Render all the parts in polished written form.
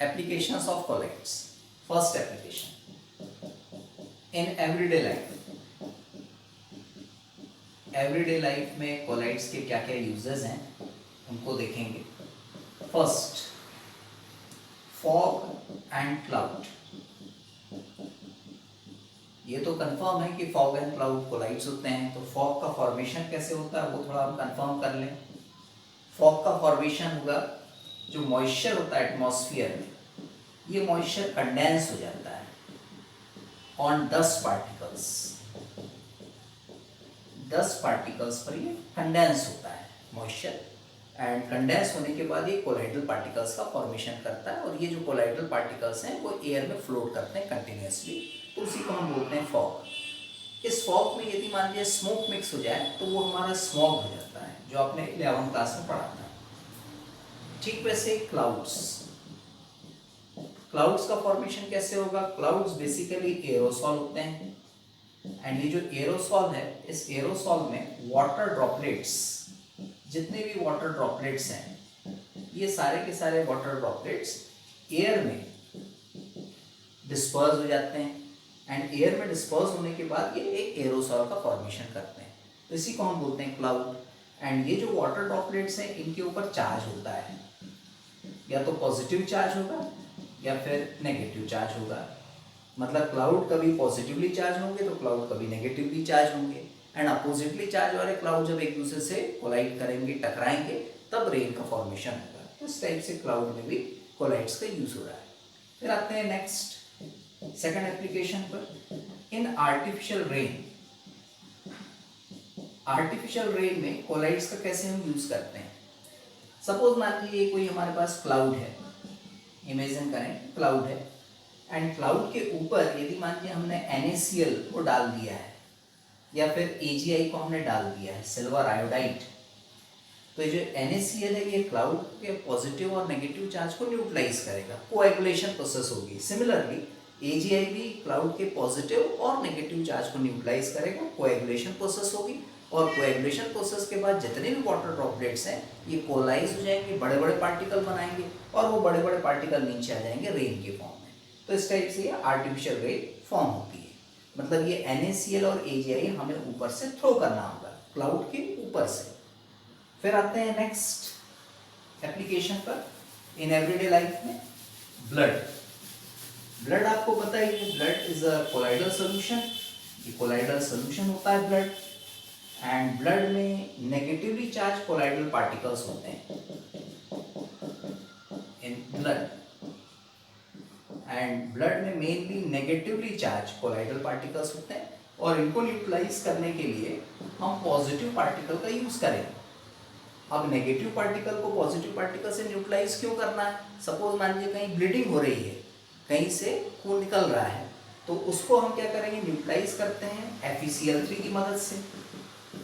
Applications of colloids. First application in everyday life. Everyday life में collides के क्या क्या यूजेस हैं उनको देखेंगे. First, fog and cloud. ये तो कंफर्म है कि फॉग एंड क्लाउड कोलाइड्स होते हैं. तो फॉग का फॉर्मेशन कैसे होता है वो थोड़ा हम कंफर्म कर लें. फॉग का फॉर्मेशन होगा, जो मॉइस्चर होता है एटमॉस्फेयर में, ये मॉइस्चर कंडेंस हो जाता है on dust particles. Dust particles पर ये कंडेंस होता है मॉइस्चर, एंड कंडेंस होने के बाद ये कोलाइडल पार्टिकल्स का फॉर्मेशन करता है. और ये जो कोलाइडल पार्टिकल्स हैं वो एयर में फ्लोट करते हैं कंटिन्यूसली, तो उसी को हम बोलते हैं फॉग. इस फॉग में यदि मान लीजिए स्मोक मिक्स हो जाए तो वो हमारा स्मॉग हो जाता है, जो आपने 11th क्लास में पढ़ा था. ठीक वैसे क्लाउड्स. क्लाउड्स का फॉर्मेशन कैसे होगा? क्लाउड्स बेसिकली एरोसॉल होते हैं, एंड ये जो एरोसॉल है, इस एरोसॉल में वाटर ड्रॉपलेट्स, जितने भी वाटर ड्रॉपलेट्स हैं, ये सारे के सारे वाटर ड्रॉपलेट्स एयर में डिस्पर्स हो जाते हैं, एंड एयर में डिस्पर्स होने के बाद ये एक एरोसॉल का फॉर्मेशन करते हैं. तो इसी को हम बोलते हैं क्लाउड. एंड ये जो वाटर ड्रॉपलेट्स हैं, इनके ऊपर चार्ज होता है, या तो पॉजिटिव चार्ज होगा या फिर नेगेटिव चार्ज होगा. मतलब क्लाउड कभी पॉजिटिवली चार्ज होंगे तो क्लाउड कभी नेगेटिवली चार्ज होंगे, एंड अपोजिटली चार्ज वाले क्लाउड जब एक दूसरे से कोलाइड करेंगे, टकराएंगे, तब रेन का फॉर्मेशन होगा. तो इस टाइप से क्लाउड में भी कोलाइड्स का यूज हो रहा है. फिर आते हैं नेक्स्ट सेकंड एप्लीकेशन पर, in artificial rain. Artificial rain में कोलाइड्स का कैसे हम यूज करते हैं? सपोज मान लीजिए कोई हमारे पास क्लाउड है, इमेजिन करें क्लाउड है, एंड क्लाउड के ऊपर यदि मान लीजिए हमने NaCl को डाल दिया है, या फिर AgI को हमने डाल दिया है, सिल्वर आयोडाइड. तो ये जो NaCl है, ये क्लाउड के पॉजिटिव और नेगेटिव चार्ज को न्यूट्रलाइज करेगा, कोएगुलेशन प्रोसेस होगी. सिमिलरली AgI भी क्लाउड के पॉजिटिव और नेगेटिव चार्ज को न्यूट्रलाइज करेगा, कोएगुलेशन प्रोसेस होगी. और कोएगुलेशन प्रोसेस के बाद जितने भी वाटर ड्रॉपलेट्स हैं, ये कोलाइज हो जाएंगे, बड़े बड़े पार्टिकल बनाएंगे, और वो बड़े बड़े पार्टिकल नीचे आ जाएंगे रेन के फॉर्म में. तो इस टाइप से ये आर्टिफिशियल रेन फॉर्म होती है. मतलब ये NaCl और AgI हमें ऊपर से थ्रो करना होगा, क्लाउड के ऊपर से. फिर आते हैं नेक्स्ट एप्लीकेशन पर इन एवरीडे लाइफ में, ब्लड. ब्लड आपको पता ही है, blood is a colloidal solution. ये कोलाइडल सोल्यूशन होता है ब्लड, एंड ब्लड में नेगेटिवली चार्ज कोलाइडल पार्टिकल्स होते हैं इन ब्लड. एंड ब्लड में mainly negatively charge colloidal particles होते हैं, और इनको न्यूट्रलाइज करने के लिए हम पॉजिटिव पार्टिकल का यूज करें. अब नेगेटिव पार्टिकल को पॉजिटिव पार्टिकल से न्यूट्रलाइज क्यों करना है? सपोज मान लीजिए कहीं ब्लीडिंग हो रही है, कहीं से खून निकल रहा है, तो उसको हम क्या करेंगे? न्यूट्रलाइज करते हैं FeCl3 की मदद से.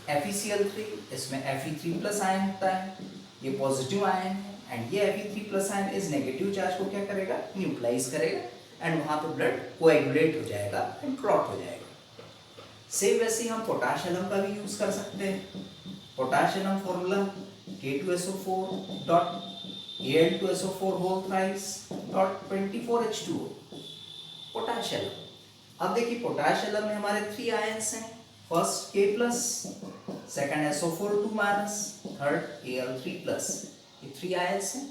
FeCl3, इसमें Fe3+ आयन होता है, ये पॉजिटिव आयन है, एंड ये Fe3+ आयन इस नेगेटिव चार्ज को क्या करेगा? न्यूट्रलाइज करेगा, एंड वहाँ पे ब्लड कोएगुलेट हो जाएगा एंड क्लॉट हो जाएगा. सेम वैसे ही हम पोटाश एलम का भी यूज कर सकते हैं. Potash alum formula K2SO4 dot Al2SO4 whole thrice dot 24H2O, potash alum. अब देखिए पोटाश एलम में हमारे 3 आयंस हैं, first K+, second SO4 2-, third Al3+. ये 3 आयंस हैं,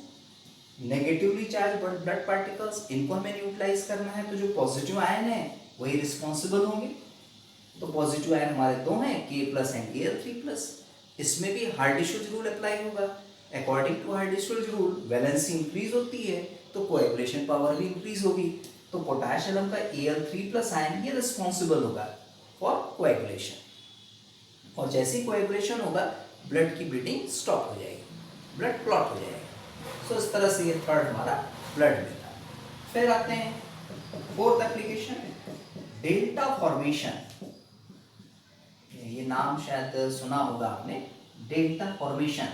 नेगेटिवली चार्ज ब्लड पार्टिकल्स, इनको हमें न्यूट्रलाइज करना है. तो जो पॉजिटिव आयन है वही रिस्पॉन्सिबल होंगे. तो पॉजिटिव आयन हमारे 2 हैं, K+ एंड Al3+. इसमें भी हार्डिशुज रूल अप्लाई होगा. According to Hardy Schulze rule valency increase होती है तो कोएगुलेशन पावर भी इंक्रीज होगी. तो पोटाश एलम का Al3+ आयन ये रिस्पॉन्सिबल होगा फॉर कोएगुलेशन, और जैसे ही कोएगुलेशन होगा ब्लड की ब्लीडिंग स्टॉप हो जाएगी, ब्लड क्लॉट हो जाएगा. सो इस तरह से ये थर्ड हमारा ब्लड में था. फिर आते हैं फोर्थ एप्लीकेशन, डेल्टा फॉर्मेशन. ये नाम शायद सुना होगा आपने, delta formation.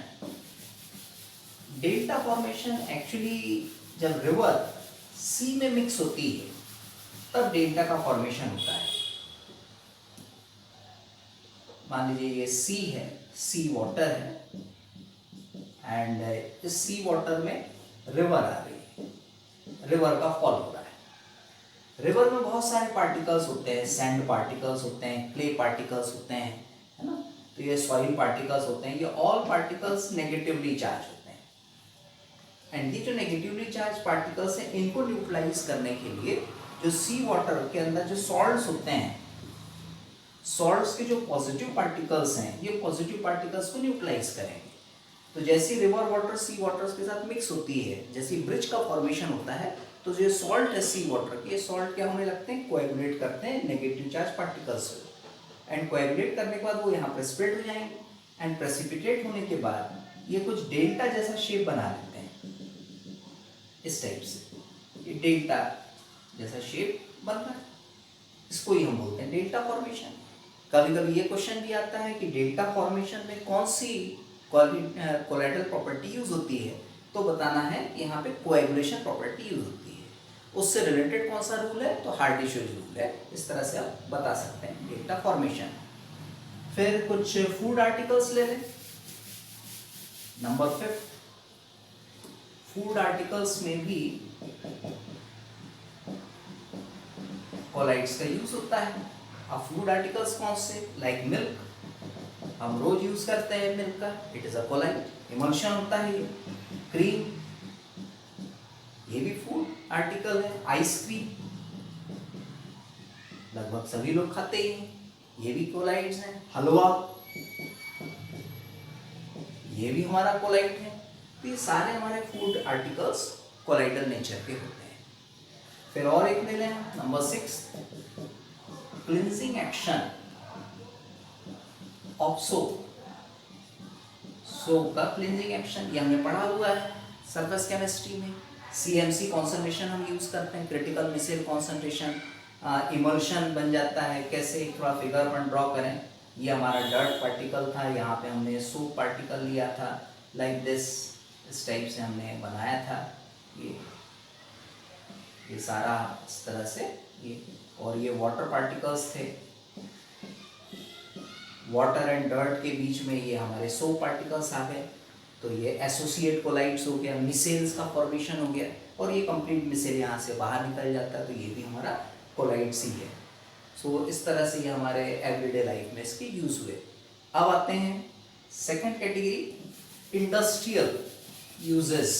Delta formation actually जब रिवर सी में मिक्स होती है तब डेल्टा का फॉर्मेशन होता है. मान लीजिए ये सी है, सी वाटर है, एंड इस सी वाटर में रिवर आ रही है. रिवर का फॉल हो रहा है। रिवर में बहुत सारे पार्टिकल्स होते हैं, सैंड पार्टिकल्स होते हैं, क्ले पार्टिकल्स होते हैं, है ना, तो ये सॉइल पार्टिकल्स होते हैं, ये ऑल पार्टिकल्स नेगेटिवली चार्ज होते हैं। एंड ये जो नेगेटिवली चार्ज पार्टिकल्स हैं, इनको न्यूट्रलाइज करने के लिए जो सी वाटर के अंदर जो सॉल्ट्स होते हैं, सॉल्ट्स के जो पॉजिटिव पार्टिकल्स हैं, ये पॉजिटिव पार्टिकल्स को न्यूट्रलाइज करेंगे। तो जैसे रिवर वाटर सी वाटर्स के साथ मिक्स होती है, जैसे ब्रिज का फॉर्मेशन होता है, तो जो सॉल्ट है सी वाटर के, सॉल्ट क्या होने लगते हैं, कोएगुलेट करते हैं नेगेटिव चार्ज पार्टिकल्स को, एंड कोएगुलेट करने के बाद वो यहाँ प्रेसिपिटेट हो जाएंगे, एंड प्रेसिपिटेट होने के बाद ये कुछ डेल्टा जैसा शेप बना लेते हैं, इस टाइप से ये डेल्टा जैसा शेप बन रहा है, इसको ही हम बोलते हैं डेल्टा फॉर्मेशन। कभी कभी ये क्वेश्चन भी आता है कि डेल्टा फॉर्मेशन में कौन सी कोलाइडल प्रॉपर्टी यूज होती है, तो बताना है यहाँ पे कोएगुलेशन प्रॉपर्टी यूज होती है। उससे रिलेटेड कौन सा रूल है, तो हार्डी-शोज रूल है। इस तरह से आप बता सकते हैं डेल्टा फॉर्मेशन। फिर कुछ फूड आर्टिकल्स ले लें। नंबर 5, फूड आर्टिकल्स में भी कोलाइड्स का यूज होता है। अब फूड आर्टिकल्स कौन से, लाइक मिल्क, हम रोज यूज करते हैं मिल्क का, it is a colloid. Emulsion होता है ये, क्रीम, ये भी फूड आर्टिकल है। आइसक्रीम लगभग सभी लोग खाते ही हैं, ये भी कोलाइड्स हैं। हलवा, ये भी हमारा कोलाइड है। तो ये सारे हमारे फूड आर्टिकल्स कोलाइडल नेचर के होते हैं। फिर और एक ले लें, number 6, cleansing action of soap. Soap का क्लिंजिंग एक्शन ये हमने पढ़ा हुआ है सरफेस केमिस्ट्री में। CMC कॉन्सेंट्रेशन हम यूज करते हैं, क्रिटिकल मिसेल कॉन्सेंट्रेशन। इमल्शन बन जाता है कैसे, थोड़ा फिगर अपन ड्रॉ करें। ये हमारा डर्ट पार्टिकल था, यहाँ पे हमने सोप पार्टिकल लिया था, लाइक दिस, इस टाइप से हमने बनाया था। ये सारा इस तरह से ये, और ये वाटर पार्टिकल्स थे। वाटर एंड डर्ट के बीच में ये हमारे सोप पार्टिकल्स आ गए, तो ये एसोसिएट कोलाइड्स हो गया, मिसेल्स का फॉर्मेशन हो गया, और ये कंप्लीट मिसेल यहाँ से बाहर निकल जाता है, तो ये भी हमारा कोलाइड्स ही है। सो इस तरह से ये हमारे एवरीडे लाइफ में इसके यूज हुए। अब आते हैं सेकंड कैटेगरी, इंडस्ट्रियल यूजेस।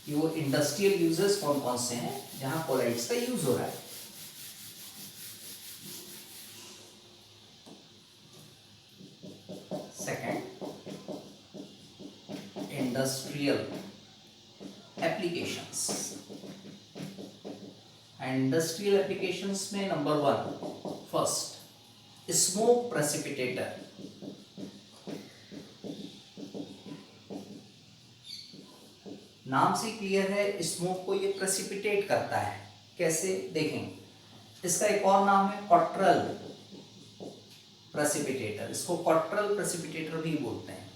ये इंडस्ट्रियल यूजेस कौन कौन से हैं जहाँ कोलाइड्स का यूज हो रहा है। Industrial applications. इंडस्ट्रियल एप्लीकेशंस में नंबर 1, फर्स्ट, स्मोक प्रेसिपिटेटर। नाम से क्लियर है, स्मोक को ये प्रेसिपिटेट करता है। कैसे, देखें, इसका एक और नाम है कॉट्रल प्रेसिपिटेटर। इसको कॉट्रल प्रेसिपिटेटर भी बोलते हैं।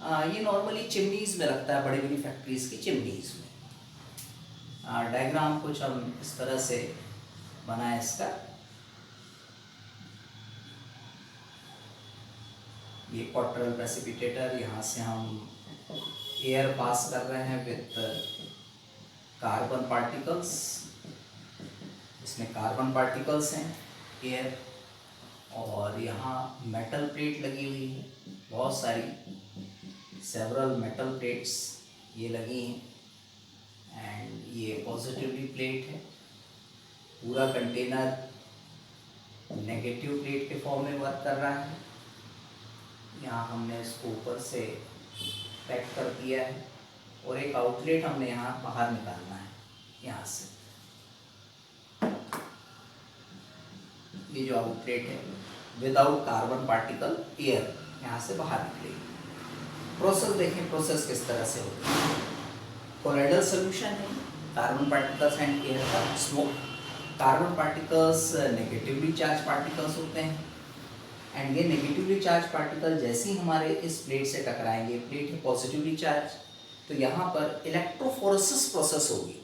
ये नॉर्मली चिमनीज में लगता है, बड़ी बड़ी फैक्ट्रीज की चिमनीज में। डायग्राम कुछ हम इस तरह से बनाए इसका। ये कॉट्रल प्रेसिपिटेटर, यहाँ से हम एयर पास कर रहे हैं विथ कार्बन पार्टिकल्स। इसमें कार्बन पार्टिकल्स हैं, एयर, और यहाँ मेटल प्लेट लगी हुई है, बहुत सारी, सेवरल मेटल प्लेट्स ये लगी हैं, एंड ये पॉजिटिवली प्लेट है। पूरा कंटेनर नेगेटिव प्लेट के फॉर्म में वर्क कर रहा है। यहाँ हमने इसको ऊपर से पैक कर दिया है, और एक आउटलेट हमने यहाँ बाहर निकालना है। यहाँ से ये जो आउटलेट है, विदाउट कार्बन पार्टिकल एयर यहाँ से बाहर निकलेगी। प्रोसेस देखें, प्रोसेस किस तरह से होती है। कोलाइडल सोल्यूशन है, कार्बन पार्टिकल्स एंड एयर का smoke. Carbon particles negatively charge particles होते हैं, एंड ये नेगेटिवली चार्ज पार्टिकल जैसे ही हमारे इस प्लेट से टकराएंगे, प्लेट है पॉजिटिवली चार्ज, तो यहाँ पर इलेक्ट्रोफोरेसिस प्रोसेस होगी।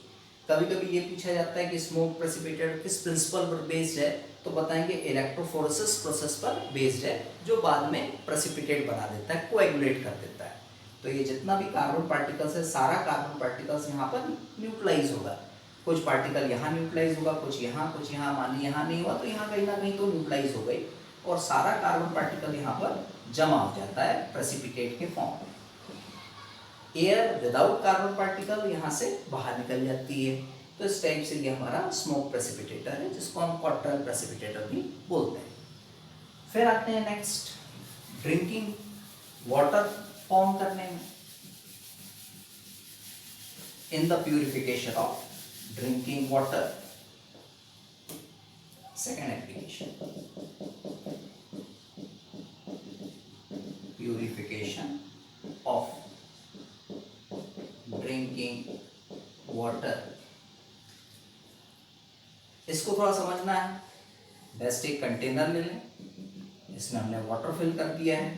कभी कभी ये पूछा जाता है कि स्मोक प्रेसिपिटेटर किस प्रिंसिपल पर बेस्ड है, तो बताएंगे इलेक्ट्रोफोरेसिस प्रोसेस पर बेस्ड है, जो बाद में प्रेसिपिटेट बना देता है, कोएगुलेट कर देता है। तो ये जितना भी कार्बन पार्टिकल्स है, सारा कार्बन पार्टिकल्स यहाँ पर न्यूट्रलाइज होगा। कुछ पार्टिकल यहाँ न्यूट्रलाइज होगा, कुछ यहाँ, मान ली यहाँ नहीं हुआ तो यहाँ कहीं ना कहीं तो न्यूट्रलाइज हो गई, और सारा कार्बन पार्टिकल यहाँ पर जमा हो जाता है प्रेसिपिटेट के फॉर्म में। एयर विदाउट कार्बन पार्टिकल यहाँ से बाहर निकल जाती है। तो इस टाइप से ये हमारा स्मोक प्रेसिपिटेटर है, जिसको हम क्वार्टरल प्रेसिपिटेटर भी बोलते हैं। फिर आते हैं नेक्स्ट ड्रिंकिंग वाटर फॉर्म करने में। In the purification of drinking water, second application, purification of drinking water. इसको थोड़ा समझना है। बेस्ट एक कंटेनर ले लें, इसमें हमने वाटर फिल कर दिया है,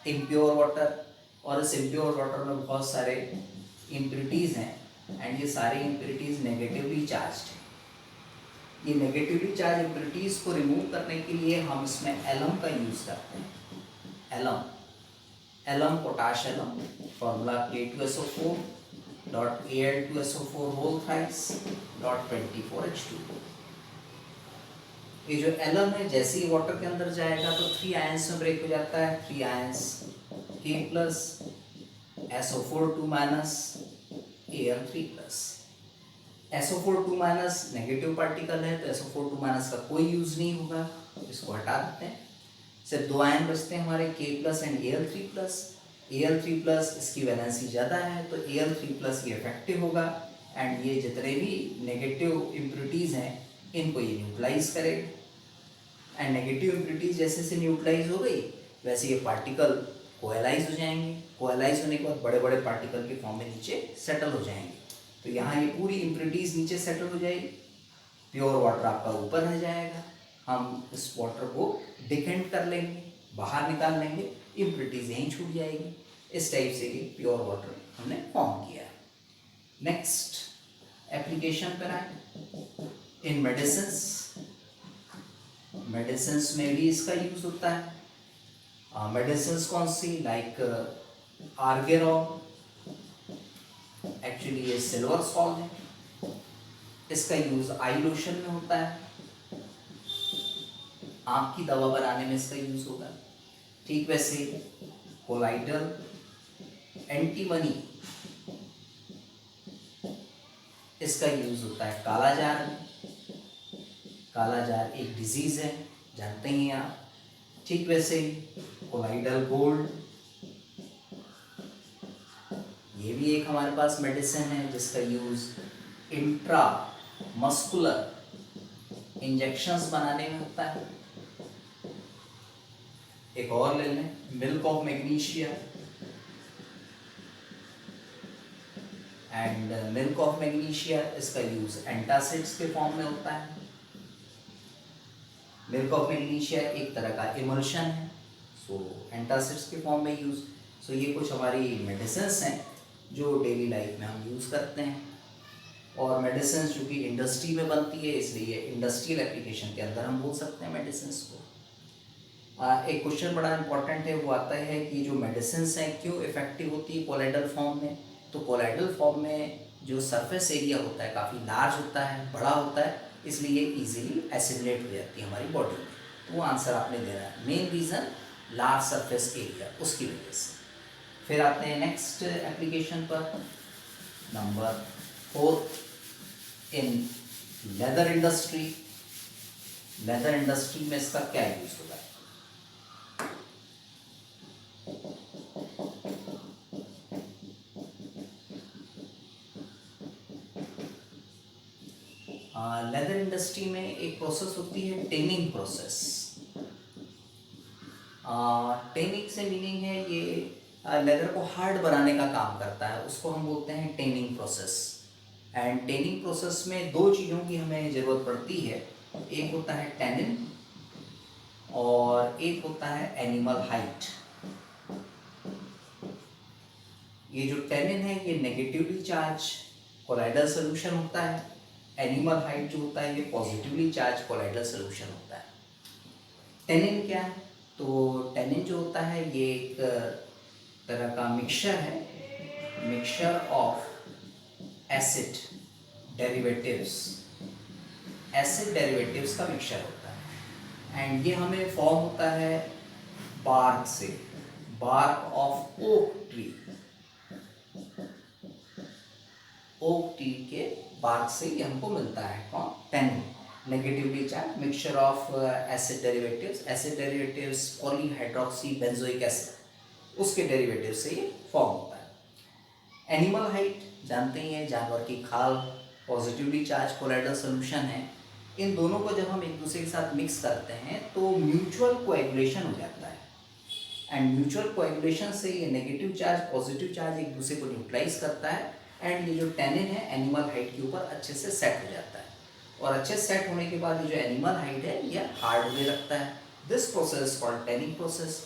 इम्प्योर वाटर, और इस इम्प्योर वाटर में बहुत सारे इम्प्योरिटीज़ हैं, एंड ये सारे इम्प्योरिटीज़ नेगेटिवली चार्ज्ड हैं। ये नेगेटिवली चार्ज इम्प्योरिटीज़ को रिमूव करने के लिए हम इसमें एलम का यूज़ करते हैं। Alum potash alum, formula K2SO4 .Al2SO4 whole thrice .24H2। ये जो एलम है जैसे ही वाटर के अंदर जाएगा तो 3 आयंस में ब्रेक हो जाता है। 3 ions K plus SO4 2 minus Al3 plus. SO4 2 minus negative particle है, तो SO4 2 माइनस का कोई यूज नहीं होगा, इसको हटा देते हैं। सिर्फ 2 आयन बचते हैं हमारे K plus and Al3 plus. Al3 plus इसकी वैलेंसी ज़्यादा है, तो Al3 प्लस ये इफेक्टिव होगा, एंड ये जितने भी नेगेटिव इम्प्योरिटीज़ हैं इनको ये न्यूट्रलाइज करेगा। एंड नेगेटिव इम्प्योरिटीज जैसे से न्यूट्रलाइज हो गई वैसे ये पार्टिकल कोएलाइज हो जाएंगे। कोएलाइज होने के बाद बड़े बड़े पार्टिकल के फॉर्म में नीचे सेटल हो जाएंगे। तो यहाँ ये पूरी इम्प्योरिटीज नीचे सेटल हो जाएगी, प्योर वाटर आपका ऊपर रह जाएगा। हम इस वाटर को डिकेंट कर लेंगे, बाहर निकाल लेंगे, इम्प्योरिटीज यहीं छूट जाएगी। इस टाइप से ये प्योर वाटर हमने फॉर्म किया है। नेक्स्ट एप्लीकेशन पर आए। इन मेडिसिन्स में भी इसका यूज होता है। मेडिसिन्स कौन सी, लाइक आर्गेरॉल, एक्चुअली ये सिल्वर सॉल्ट है, इसका यूज आई लोशन में होता है। आँख की दवा बनाने में इसका यूज होगा। ठीक वैसे कोलाइडल एंटीमनी, इसका यूज होता है कालाजार में। कालाजार एक डिजीज है, जानते ही आप। ठीक वैसे कोलाइडल गोल्ड, ये भी एक हमारे पास मेडिसिन है जिसका यूज इंट्रा मस्कुलर इंजेक्शंस बनाने में होता है। एक और ले लें, milk of magnesia, and milk of magnesia इसका यूज एंटासिड्स के फॉर्म में होता है। मिल्क ऑफ मैग्नीशिया एक तरह का इमल्शन है, सो एंटासिड्स के फॉर्म में यूज। सो ये कुछ हमारी मेडिसिन्स हैं जो डेली लाइफ में हम यूज़ करते हैं। और मेडिसिन चूँकि इंडस्ट्री में बनती है इसलिए इंडस्ट्रियल एप्लीकेशन के अंदर हम बोल सकते हैं मेडिसिन्स को। एक क्वेश्चन बड़ा इंपॉर्टेंट है, वो आता है कि जो मेडिसिन्स हैं क्यों इफेक्टिव होती है कोलाइडल फॉर्म में। तो कोलाइडल फॉर्म में जो सरफेस एरिया होता है काफ़ी लार्ज होता है, बड़ा होता है, इसलिए इजीली एसिमिलेट हो जाती है हमारी बॉडी में। तो वो आंसर आपने देना है, main reason large surface area, उसकी वजह से। फिर आते हैं नेक्स्ट एप्लीकेशन पर, नंबर 4 इन लेदर इंडस्ट्री। लेदर इंडस्ट्री में इसका क्या यूज होगा? लेदर इंडस्ट्री में एक प्रोसेस होती है टेनिंग प्रोसेस। टेनिंग से मीनिंग है ये लेदर को हार्ड बनाने का काम करता है, उसको हम बोलते हैं tending process. And tending process में दो चीज़ों की हमें ज़रूरत पड़ती है, एक होता है टेनिन और एक होता है एनिमल हाइट। ये जो टेनिन है ये नेगेटिवली चार्ज कोलाइडल सोल्यूशन होता है, एनिमल हाइट जो होता है ये पॉजिटिवली चार्ज कोलाइडल सोल्यूशन होता है। टेनिन क्या है? तो टेनिन जो होता है ये एक तरह का मिक्सचर है, mixture of acid derivatives, acid derivatives का मिक्सचर होता है। एंड ये हमें फॉर्म होता है बार्क से, bark of oak tree, oak tree के बार्क से ये हमको मिलता है कौन, tannin. Negatively charge mixture of acid derivatives, acid derivatives polyhydroxy benzoic acid, उसके डेरिवेटिव से ये फॉर्म होता है। एनिमल हाइट जानते ही हैं, जानवर की खाल, पॉजिटिवली चार्ज कोलाइडल सोल्यूशन है। इन दोनों को जब हम एक दूसरे के साथ मिक्स करते हैं तो म्यूचुअल कोएगुलेशन हो जाता है। एंड म्यूचुअल कोएगुलेशन से ये नेगेटिव चार्ज पॉजिटिव चार्ज एक दूसरे को न्यूट्रलाइज करता है। एंड ये जो टैनिन है एनिमल हाइट के ऊपर अच्छे से सेट हो जाता है। और अच्छे सेट होने के बाद ये जो एनिमल हाइट है ये हार्ड होने लगता है। This process called tanning process.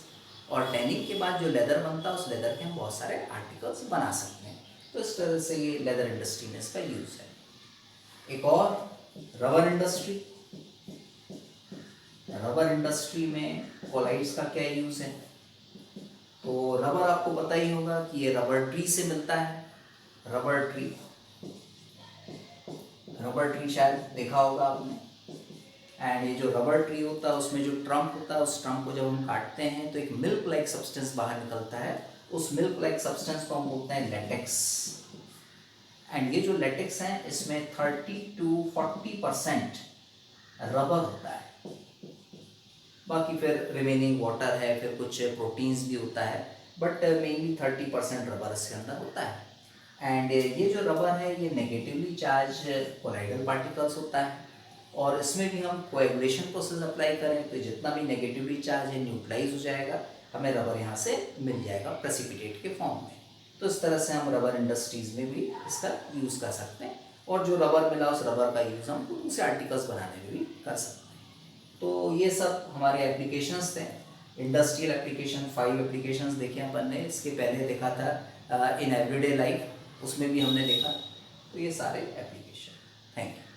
और टैनिंग के बाद जो लेदर बनता है उस लेदर के हम बहुत सारे आर्टिकल्स बना सकते हैं। तो इस तरह से ये लेदर इंडस्ट्री में इसका यूज है। एक और रबर इंडस्ट्री, रबर इंडस्ट्री में कोलाइड्स का क्या यूज है। तो रबर आपको पता ही होगा कि ये रबर ट्री से मिलता है, रबर ट्री, रबर ट्री शायद देखा होगा आपने। एंड ये जो रबर ट्री होता है उसमें जो ट्रंक होता है, उस ट्रंक को जब हम काटते हैं तो एक मिल्क लाइक सब्सटेंस बाहर निकलता है। उस मिल्क लाइक सब्सटेंस को हम बोलते हैं लेटेक्स। एंड ये जो लेटेक्स है इसमें 30 to 40% रबर होता है। बाकी फिर रिमेनिंग वाटर है, फिर कुछ प्रोटीन्स भी होता है, बट मेनली 30% रबर इसके अंदर होता है। एंड ये जो रबर है ये नेगेटिवली चार्ज कोलाइडल पार्टिकल्स होता है। और इसमें भी हम कोएगुलेशन प्रोसेस अप्लाई करें तो जितना भी नेगेटिवली चार्ज है न्यूट्रलाइज हो जाएगा, हमें रबर यहाँ से मिल जाएगा प्रेसिपिटेट के फॉर्म में। तो इस तरह से हम रबर इंडस्ट्रीज़ में भी इसका यूज़ कर सकते हैं। और जो रबर मिला उस रबर का यूज़ हम दूसरे आर्टिकल्स बनाने में भी कर सकते हैं। तो ये सब हमारे एप्लीकेशंस थे। इंडस्ट्रियल एप्लीकेशन 5 एप्लीकेशंस देखे अपन ने। इसके पहले देखा था इन एवरीडे लाइफ, उसमें भी हमने देखा। तो ये सारे एप्लीकेशन। Thank you.